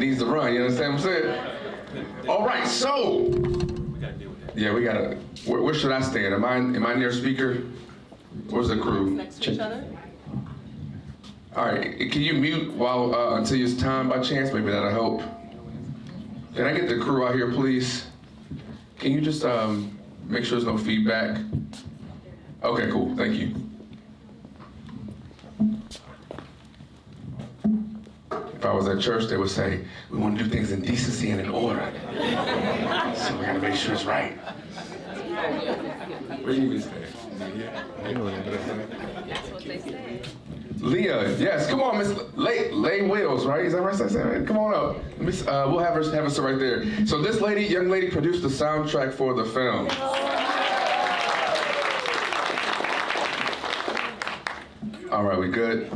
needs to run, you understand what I'm saying? All right, so. We gotta deal with that. Yeah, we gotta, where should I stand? Am I near speaker? Where's the crew? Next to each other? All right, can you mute while until it's time by chance? Maybe that'll help. Can I get the crew out here, please? Can you just make sure there's no feedback? Okay, cool, thank you. If I was at church, they would say, we want to do things in decency and in order. So we gotta make sure it's right. Where you even stand? That's what they say. Leah, yes, come on, Miss Lay Wills, right? Is that right? Come on up. We'll have her sit right there. So this young lady, produced the soundtrack for the film. All right, we good?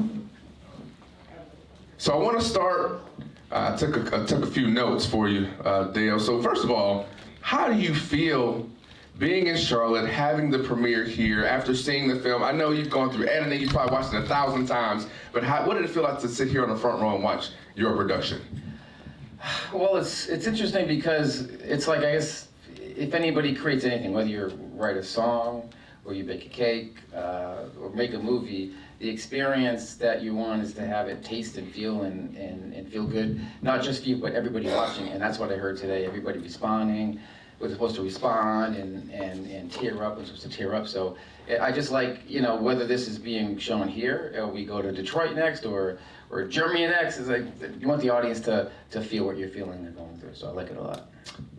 So I want to start. I took a few notes for you, Dale. So first of all, how do you feel being in Charlotte, having the premiere here, after seeing the film? I know you've gone through editing, you probably watched it 1,000 times, but what did it feel like to sit here on the front row and watch your production? Well, it's interesting because it's like, I guess, if anybody creates anything, whether you write a song, or you bake a cake, or make a movie, the experience that you want is to have it taste and feel and feel good, not just you, but everybody watching, and that's what I heard today, everybody responding, was supposed to respond and tear up, was supposed to tear up. So I just like, whether this is being shown here, or we go to Detroit next, or Germany next, is like, you want the audience to feel what you're feeling and going through. So I like it a lot.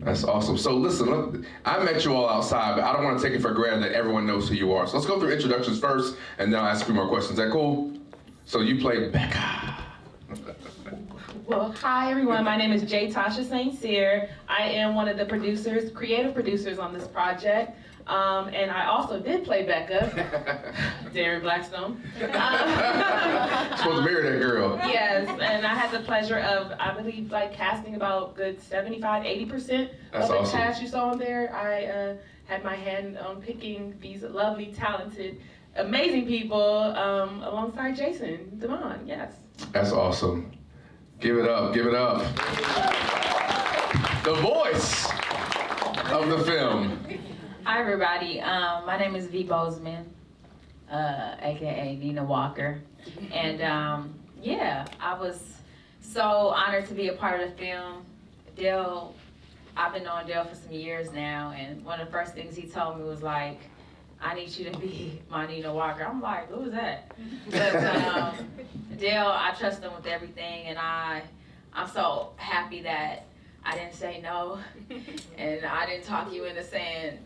That's awesome. So listen, I met you all outside, but I don't want to take it for granted that everyone knows who you are. So let's go through introductions first, and then I'll ask a few more questions. Is that cool? So you play Becca. Well, hi everyone, my name is J. Tasha St. Cyr. I am one of the producers, creative producers on this project. And I also did play Becca, Darren Blackstone. Supposed to marry that girl. Yes, and I had the pleasure of, I believe, casting about good 75–80% of the cast you saw on there. I had my hand on picking these lovely, talented, amazing people alongside Jason Devon, yes. That's awesome. Give it up, give it up. The voice of the film. Hi everybody, my name is V. Bozeman, aka Nina Walker, and yeah, I was so honored to be a part of the film. Dale, I've been knowing Dale for some years now, and one of the first things he told me was like, I need you to be my Nina Walker. I'm like, who is that? But Dale, I trust him with everything, and I'm so happy that I didn't say no, and I didn't talk you into saying,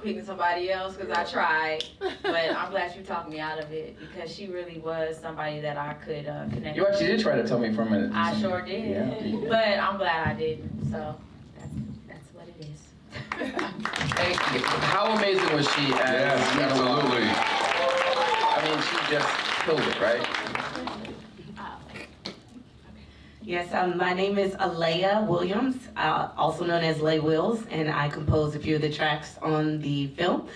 picking somebody else, because I tried, but I'm glad you talked me out of it, because she really was somebody that I could connect with. You actually did try to tell me for a minute. I sure did, yeah. But I'm glad I didn't, so that's what it is. Hey, how amazing was she as Yes, absolutely. I mean, she just killed it, right? Yes, my name is Alea Williams, also known as Lay Wills, and I composed a few of the tracks on the film.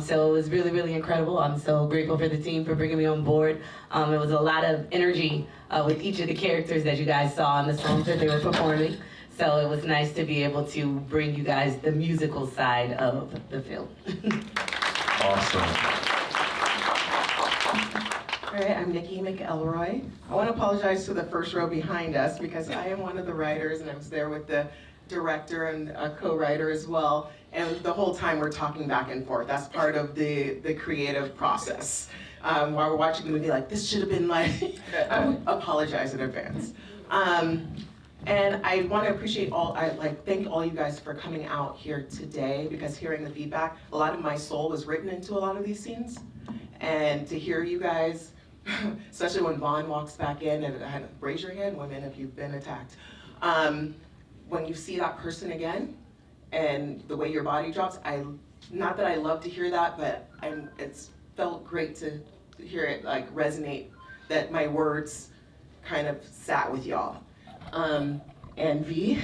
So it was really, really incredible. I'm so grateful for the team for bringing me on board. It was a lot of energy with each of the characters that you guys saw in the songs that they were performing. So it was nice to be able to bring you guys the musical side of the film. Awesome. All right, I'm Nikki McElroy. I want to apologize to the first row behind us because I am one of the writers, and I was there with the director and a co-writer as well. And the whole time we're talking back and forth. That's part of the creative process. While we're watching the movie, like, this should have been like, I apologize in advance. And I want to appreciate thank all you guys for coming out here today, because hearing the feedback, a lot of my soul was written into a lot of these scenes. And to hear you guys, especially when Vaughn walks back in, and raise your hand, women, if you've been attacked. When you see that person again, and the way your body drops, not that I love to hear that, but it's felt great to hear it resonate, that my words kind of sat with y'all. And V,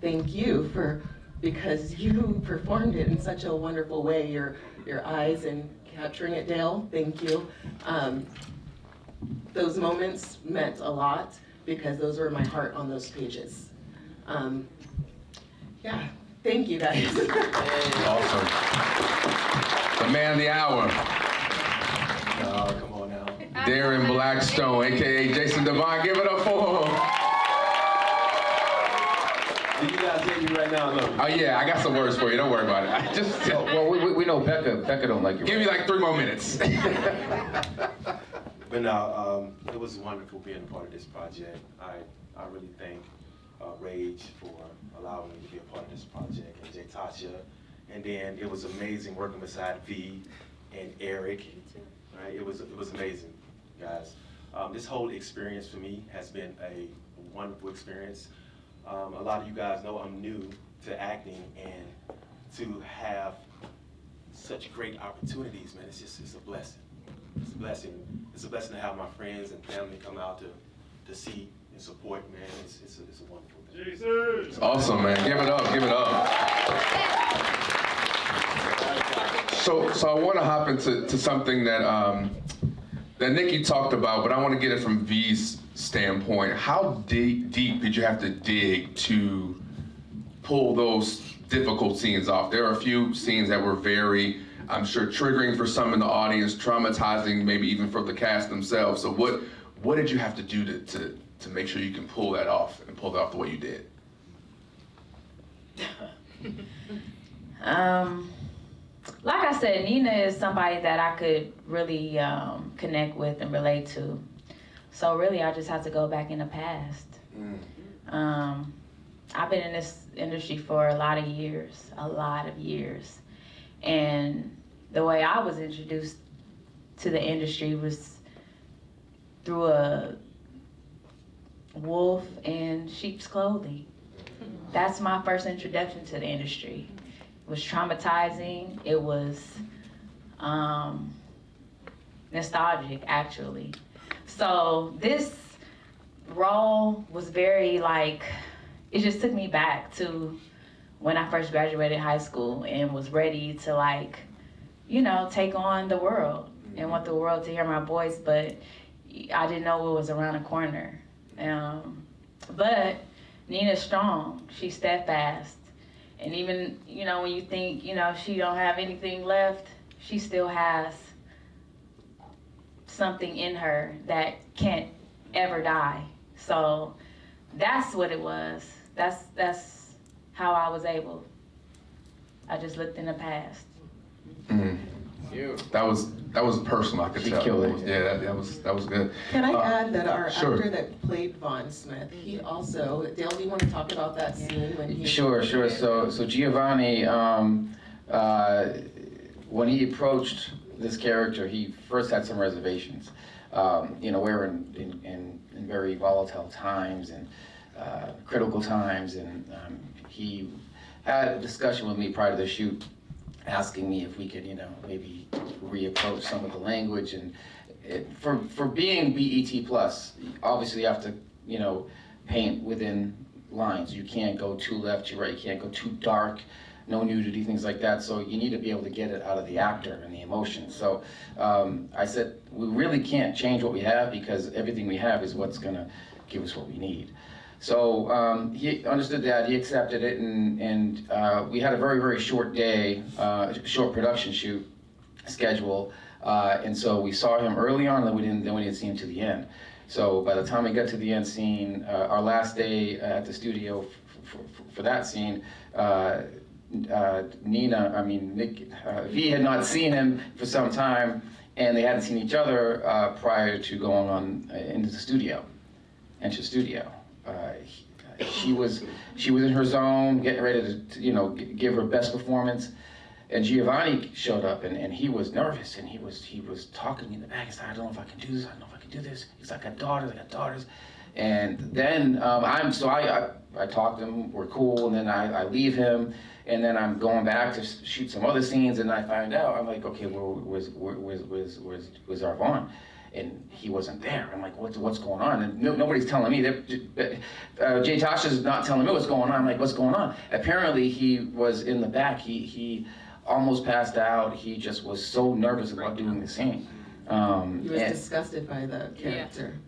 thank you because you performed it in such a wonderful way. Your eyes and capturing it, Dale, thank you. Those moments meant a lot. because those were my heart on those pages. Yeah, thank you guys. Awesome. The man of the hour, Oh, come on now. Darren Blackstone, aka Jason Devine. Give it up for him. Do you guys hear me right now? I love you. Oh yeah, I got some words for you. Don't worry about it. I just Well, we know Becca don't like you. give me like 3 more minutes. But no, it was wonderful being a part of this project. I really thank Rage for allowing me to be a part of this project, and Jay Tasha. And then it was amazing working beside V and Eric. Right? It was amazing, guys. This whole experience for me has been a wonderful experience. A lot of you guys know I'm new to acting, and to have such great opportunities, man, it's a blessing. It's a blessing. It's a blessing to have my friends and family come out to see and support, man. It's a wonderful thing. It's awesome, man. Give it up. Give it up. So I want to hop into something that Nikki talked about, but I want to get it from V's standpoint. How deep did you have to dig to pull those difficult scenes off? There are a few scenes that were very, I'm sure, triggering for some in the audience, traumatizing, maybe even for the cast themselves. So what did you have to do to make sure you can pull that off and pull it off the way you did? Like I said, Nina is somebody that I could really connect with and relate to. So really, I just have to go back in the past. I've been in this industry for a lot of years. And the way I was introduced to the industry was through a wolf in sheep's clothing. That's my first introduction to the industry. It was traumatizing. It was nostalgic, actually. So this role was very it just took me back to when I first graduated high school and was ready to take on the world and want the world to hear my voice, but I didn't know it was around the corner. But Nina's strong, she's steadfast. And even, when you think, she don't have anything left, she still has something in her that can't ever die. So that's what it was. That's how I was able. I just looked in the past. That was personal. I could tell. Killed it. Yeah, that was good. Can I add that our sure. actor that played Von Smith, he also, Dale, do you want to talk about that scene when he... Sure. So Giovanni, when he approached this character, he first had some reservations. We're in very volatile times and critical times, and he had a discussion with me prior to the shoot, asking me if we could, maybe reapproach some of the language. And for being BET plus, obviously you have to, paint within lines. You can't go too left, too right. You can't go too dark. No nudity, things like that. So you need to be able to get it out of the actor and the emotion. So I said, we really can't change what we have, because everything we have is what's gonna give us what we need. So he understood that, he accepted it, and we had a very, very short day, short production shoot schedule. And so we saw him early on, and then we didn't see him to the end. So by the time we got to the end scene, our last day at the studio for that scene, V had not seen him for some time, and they hadn't seen each other prior to going on into the studio. She was in her zone, getting ready to give her best performance, and Giovanni showed up, and he was nervous, and he was talking to me in the back. He said, I don't know if I can do this. I don't know if I can do this. He's like, I got daughters. And then I talked to him. We're cool, and then I leave him, and then I'm going back to shoot some other scenes, and I find out, I'm like, okay, where's our Vaughn? And he wasn't there. I'm like, what's going on? And nobody's telling me. Jay Tasha's not telling me what's going on. I'm like, what's going on? Apparently, he was in the back. He almost passed out. He just was so nervous about doing the scene. He was disgusted by the character.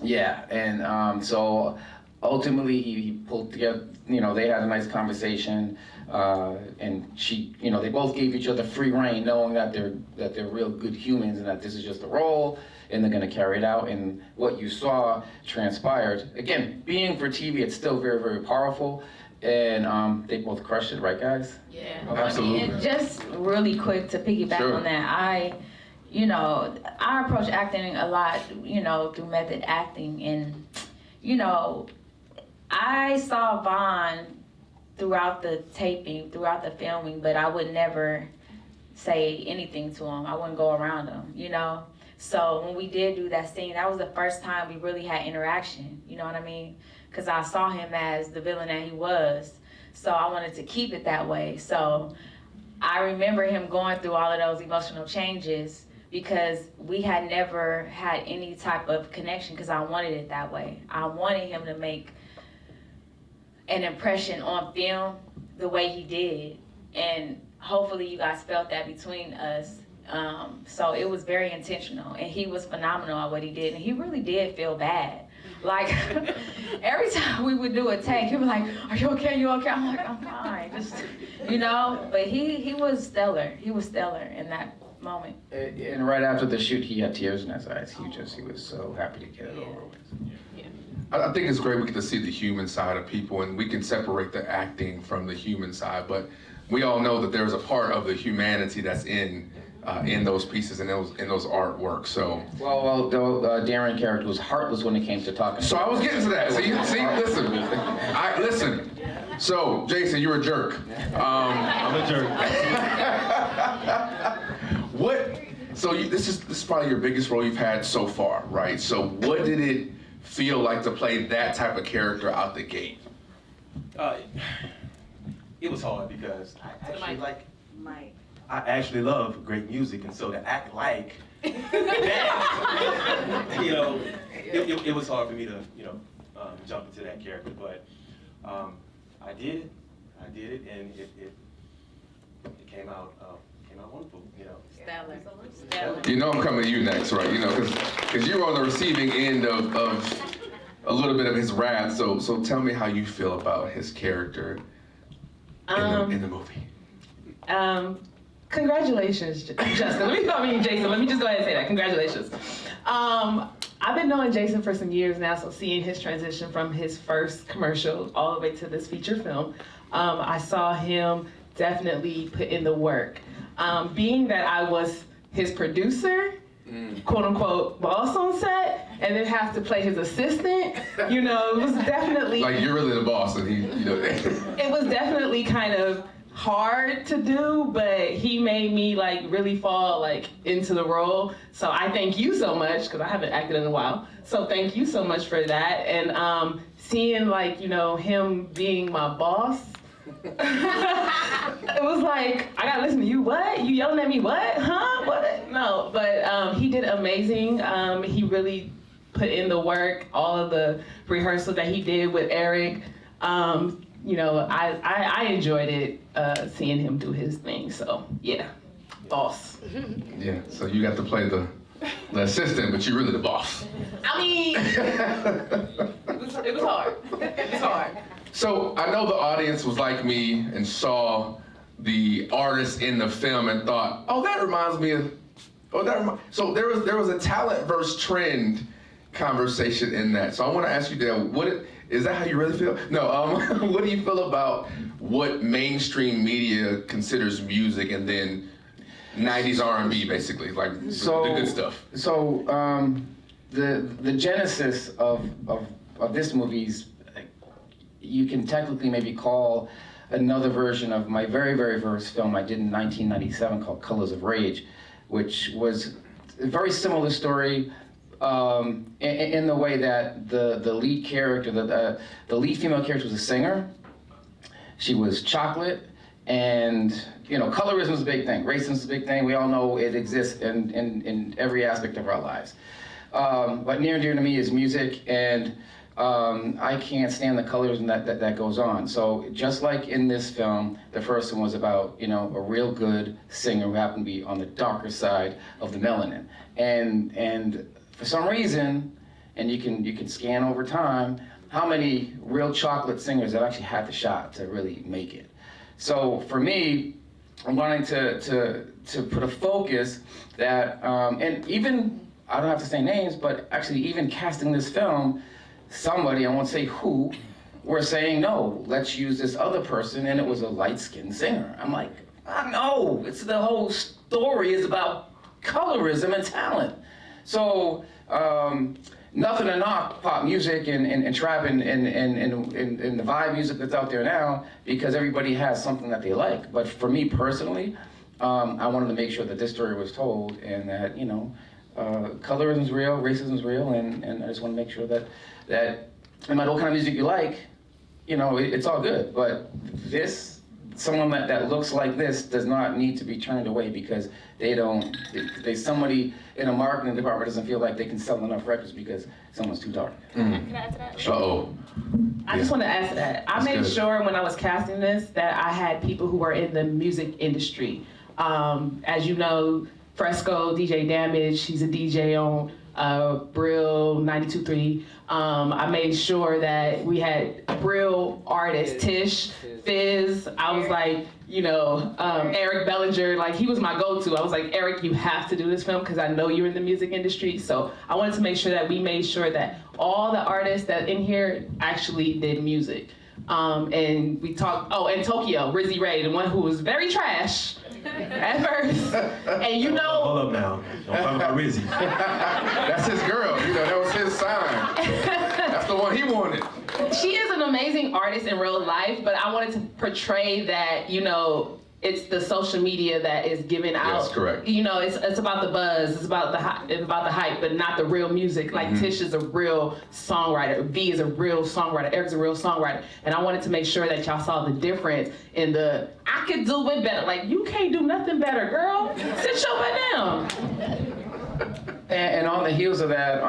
Yeah, and so ultimately he pulled together, they had a nice conversation, and she, they both gave each other free rein, knowing that they're real good humans and that this is just a role and they're gonna carry it out, and what you saw transpired. Again, being for TV, it's still very, very powerful, and they both crushed it, right guys? Yeah. Absolutely. And just really quick to piggyback Sure. on that, I approach acting a lot, through method acting, and, I saw Vaughn throughout the taping, throughout the filming, but I would never say anything to him. I wouldn't go around him, So when we did do that scene, that was the first time we really had interaction, you know what I mean? Because I saw him as the villain that he was, so I wanted to keep it that way. So I remember him going through all of those emotional changes because we had never had any type of connection because I wanted it that way. I wanted him to make an impression on film the way he did, and hopefully you guys felt that between us. So it was very intentional, and he was phenomenal at what he did, and he really did feel bad. Like every time we would do a take, he was like, "Are you okay? You okay?" I'm like, "I'm fine." Just, But he was stellar. He was stellar in that moment. And right after the shoot, he had tears in his eyes. He was so happy to get it over with. I think it's great we get to see the human side of people, and we can separate the acting from the human side, but we all know that there's a part of the humanity that's in those pieces and in those artworks. So Well, Darren character was heartless when it came to talking. I was getting to that. See, listen. So Jason, you're a jerk. I'm a jerk. This is probably your biggest role you've had so far, right? So what did it feel like to play that type of character out the gate? It was hard because I actually love great music, and so to act like that, it was hard for me to, jump into that character. But I did it, and it came out wonderful. Stellar. I'm coming to you next, right? Because you were on the receiving end of a little bit of his wrath. So tell me how you feel about his character in the movie. Congratulations, Justin. Jason. Let me just go ahead and say that. Congratulations. I've been knowing Jason for some years now, so seeing his transition from his first commercial all the way to this feature film, I saw him definitely put in the work. Being that I was his producer, quote unquote, boss on set, and then have to play his assistant, it was definitely... Like, you're really the boss, and he. It was definitely kind of hard to do, but he made me really fall into the role. So I thank you so much, because I haven't acted in a while. So thank you so much for that. And seeing him being my boss, it was like, I gotta listen to you. What? You yelling at me? What? Huh? What? No, but he did amazing. He really put in the work, all of the rehearsal that he did with Eric. I enjoyed it, seeing him do his thing. So yeah, boss. Yeah. So you got to play the assistant, but you're really the boss. I mean, it was hard. It was hard. So I know the audience was like me and saw the artist in the film and thought, "Oh, that reminds me of." So there was a talent versus trend conversation in that. So I want to ask you, Dale, is that how you really feel? No. What do you feel about what mainstream media considers music and then 90s R&B, basically, the good stuff? So the genesis of this movie's, you can technically maybe call another version of my very, very first film I did in 1997 called Colors of Rage, which was a very similar story in the way that the lead character, the lead female character was a singer. She was chocolate, and colorism is a big thing. Racism is a big thing. We all know it exists in every aspect of our lives. But near and dear to me is music, and I can't stand the colorism that goes on. So just like in this film, the first one was about a real good singer who happened to be on the darker side of the melanin, and for some reason, and you can scan over time how many real chocolate singers have actually had the shot to really make it. So for me, I'm wanting to put a focus that, and even, I don't have to say names, but actually even casting this film, somebody, I won't say who, were saying, no, let's use this other person, and it was a light-skinned singer. I'm like, no, it's the whole story is about colorism and talent. So, nothing to knock pop music and trap and the vibe music that's out there now, because everybody has something that they like. But for me personally, I wanted to make sure that this story was told, and that, you know, colorism's real, racism's real, and I just want to make sure that no matter what kind of music you like, you know, it's all good. But someone that looks like this does not need to be turned away because somebody in a marketing department doesn't feel like they can sell enough records because someone's too dark. Can I add to that? Uh-oh. I just want to add to that. I made sure when I was casting this that I had people who were in the music industry. As you know, Fresco, DJ Damage, he's a DJ on Brill 92.3. I made sure that we had Brill artists, Tish, Fizz. I was like, you know, Eric Bellinger, like he was my go-to. I was like, Eric, you have to do this film because I know you're in the music industry. So I wanted to make sure that we made sure that all the artists that in here actually did music. And we talked, and Tokyo, Rizzy Ray, the one who was very trash at first. And you know. Hold up now. Don't talk about Rizzy. That's his girl, you know, that was his sign. That's the one he wanted. She is an amazing artist in real life, but I wanted to portray that, you know, it's the social media that is giving out. Yes, correct. You know, it's about the buzz, it's about the hype, but not the real music. Like Tish is a real songwriter, V is a real songwriter, Eric's a real songwriter, and I wanted to make sure that y'all saw the difference in the I could do it better. Like you can't do nothing better, girl. Sit your butt down. And on the heels of that,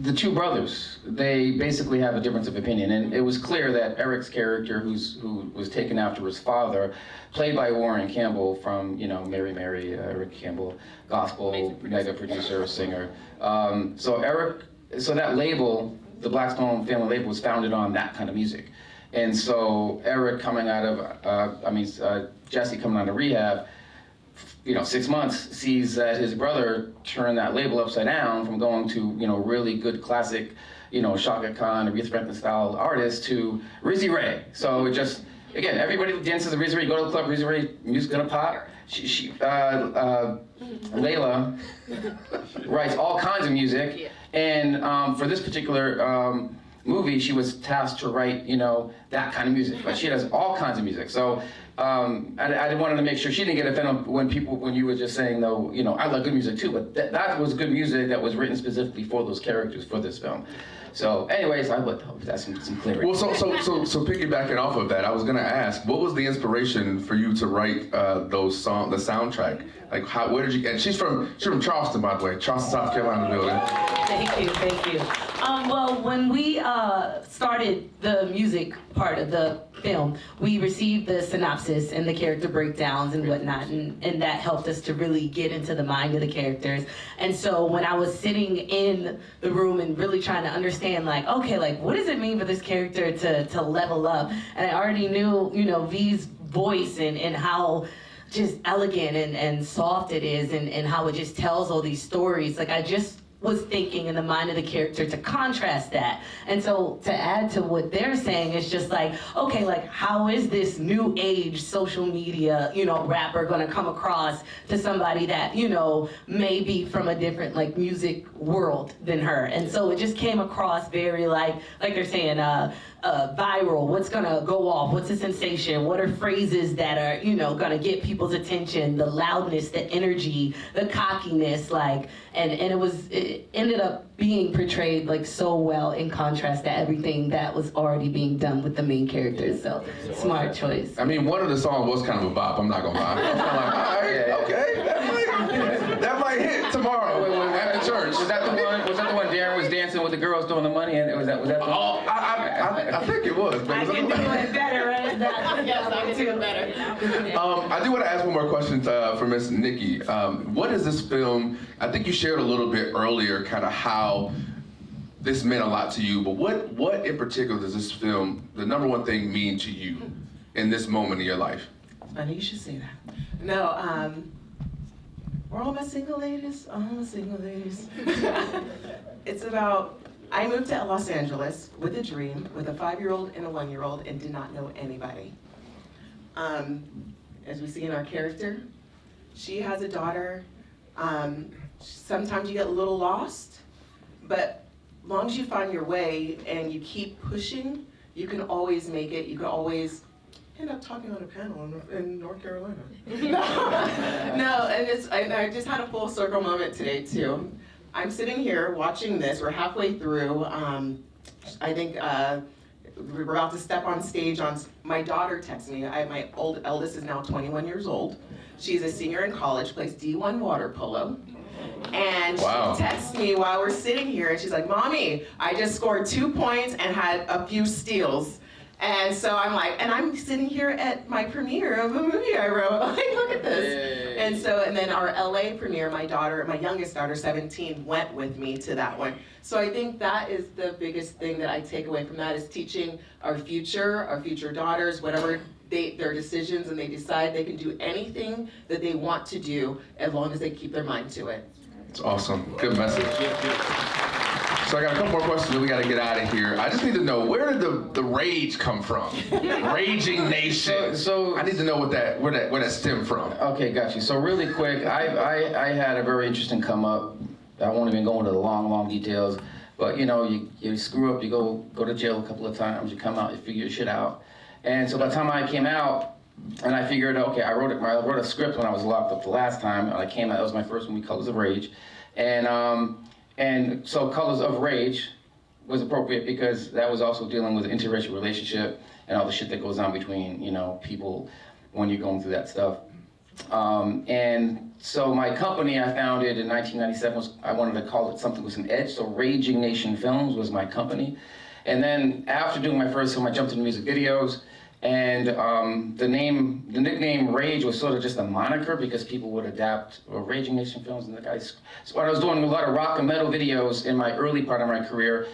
the two brothers, they basically have a difference of opinion, and it was clear that Eric's character, who was taken after his father, played by Warren Campbell from, you know, Mary Mary, Eric Campbell, gospel mega producer, singer. So that label, the Blackstone family label, was founded on that kind of music, and so Eric coming out of, Jesse coming out of rehab, you know, 6 months, sees that his brother turned that label upside down from going to, you know, really good classic, you know, Shaka Khan, Aretha Franklin style artists to Rizzy Ray. So it just, again, everybody dances to Rizzy Ray. You go to the club, Rizzy Ray, music gonna pop. Layla writes all kinds of music, and for this particular movie, she was tasked to write, you know, that kind of music, but she does all kinds of music. So I wanted to make sure she didn't get offended when you were just saying, though, you know, I love good music too, but that was good music that was written specifically for those characters for this film. So, anyways, I would hope that's some clarity. Well, so piggybacking off of that, I was gonna ask, what was the inspiration for you to write the soundtrack? Like, where did you? And she's from Charleston, by the way, Charleston, South Carolina building. Thank you. Well, when we started the music part of the film, we received the synopsis and the character breakdowns and whatnot, and that helped us to really get into the mind of the characters. And so when I was sitting in the room and really trying to understand, like, okay, like, what does it mean for this character to level up? And I already knew, you know, V's voice and how just elegant and soft it is, and how it just tells all these stories. Like, I just was thinking in the mind of the character to contrast that. And so to add to what they're saying, it's just like, okay, like, how is this new age social media, you know, rapper gonna come across to somebody that, you know, may be from a different, like, music world than her? And so it just came across very like they're saying, viral, what's gonna go off, what's a sensation, what are phrases that are, you know, gonna get people's attention, the loudness, the energy, the cockiness, like, and it ended up being portrayed like so well in contrast to everything that was already being done with the main characters. So smart choice. I mean, one of the songs was kind of a bop, I'm not gonna lie. I was kind of like, all right, okay, that might hit tomorrow at the church. Was that the one Darren was dancing with the girls throwing the money in? Was that the one? Oh, I think it was. I can do it better, right? Yes, I can do it better. I do want to ask one more question for Miss Nikki. What is this film? I think you shared a little bit earlier, kind of how this meant a lot to you, but what in particular does this film, the number one thing, mean to you in this moment in your life? Funny you should say that. No, we're all my single ladies. All my single ladies. It's about, I moved to Los Angeles with a dream, with a 5-year-old and a 1-year-old, and did not know anybody. As we see in our character, she has a daughter. Sometimes you get a little lost, but as long as you find your way and you keep pushing, you can always make it. You can always end up talking on a panel in North Carolina. No, and I just had a full circle moment today too. I'm sitting here watching this. We're halfway through. I think we're about to step on stage. My daughter texts me. My eldest is now 21 years old. She's a senior in college, plays D1 water polo. And Wow. she texts me while we're sitting here, and she's like, "Mommy, I just scored 2 points and had a few steals." And so I'm like, and I'm sitting here at my premiere of a movie I wrote. Like, look at this. Yay. And then our LA premiere, my youngest daughter, 17, went with me to that one. So I think that is the biggest thing that I take away from that, is teaching our future daughters, whatever their decisions, and they decide they can do anything that they want to do as long as they keep their mind to it. It's awesome. Good message. So I got a couple more questions that we got to get out of here. I just need to know, where did the rage come from? Raging Nation. So I need to know where that stemmed from. okay, got you. So really quick, I had a very interesting come up. I won't even go into the long details, but you screw up, you go to jail a couple of times, you come out, you figure your shit out. And so by the time I came out, and I figured, okay, I wrote a script when I was locked up the last time, and I came out, that was my first movie, Colors of Rage. And so Colors of Rage was appropriate because that was also dealing with an interracial relationship and all the shit that goes on between, people when you're going through that stuff. And so my company I founded in 1997, I wanted to call it something with an edge, so Raging Nation Films was my company. And then after doing my first film, I jumped into music videos, and the nickname Rage was sort of just a moniker because people would adapt Raging Nation Films, and the guys. So I was doing a lot of rock and metal videos in my early part of my career.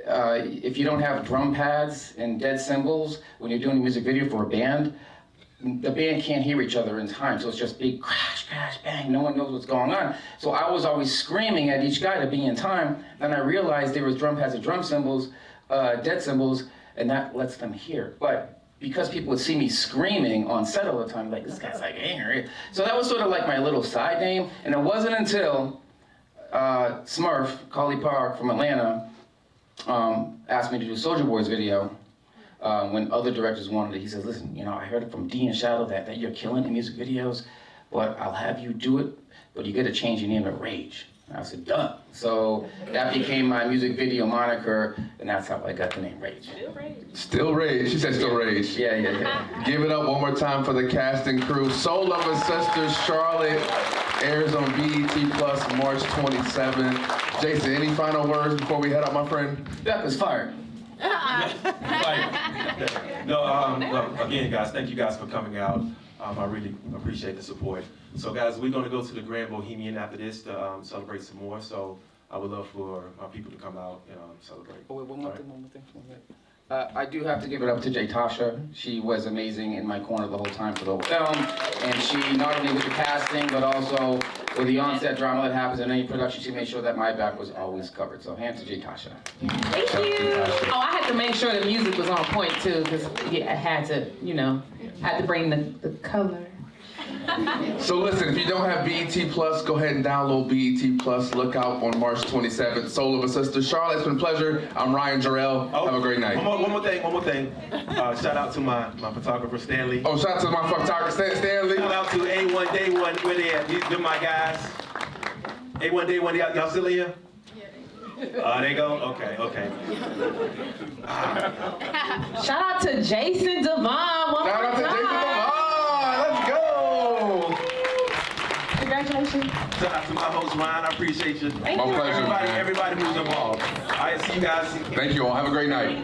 If you don't have drum pads and dead cymbals when you're doing a music video for a band, the band can't hear each other in time, so it's just big crash, crash, bang. No one knows what's going on. So I was always screaming at each guy to be in time, and I realized there was drum pads and drum cymbals, dead cymbals, and that lets them hear. But because people would see me screaming on set all the time, like, this guy's like angry. So that was sort of like my little side name, and it wasn't until Smurf, Collie Park from Atlanta, asked me to do Soulja Boy's video. When other directors wanted it, he says, listen, I heard it from D and Shadow that you're killing in music videos, but I'll have you do it, but you gotta change your name to Rage. And I said, done. So that became my music video moniker, and that's how I got the name Rage. Still Rage. Still Rage. She said still Rage. Yeah. Give it up one more time for the cast and crew. Soul of a Sister, Charlotte, airs on BET Plus March 27. Jason, any final words before we head out, my friend? That was fired. No, again, guys, thank you guys for coming out. I really appreciate the support. So, guys, we're going to go to the Grand Bohemian after this to celebrate some more. So, I would love for my people to come out and celebrate. Oh, wait, one more thing. I do have to give it up to Tasha. She was amazing in my corner the whole time for the whole film. And she, not only with the casting, but also with the on-set drama that happens in any production, she made sure that my back was always covered. So, hand to Tasha. Thank you. Oh, I had to make sure the music was on point too, because I had to, had to bring the color. So listen, if you don't have BET Plus, go ahead and download BET Plus. Look out on March 27th. Soul of a Sister. Charlotte, it's been a pleasure. I'm Ryan Jarrell. Have a great night. One more thing. Shout out to my photographer, Stanley. Oh, shout out to my photographer, Stanley. Shout out to A1 Day 1. Where they at? They're my guys. A1 Day 1, y'all still here? They go? Okay. Shout out to Jason Devon. Shout out to Jason Devon. Let's go. Congratulations. Shout out to my host, Ryan. I appreciate you. My pleasure. Everybody who's involved. All right, see you guys. Thank you all. Have a great night.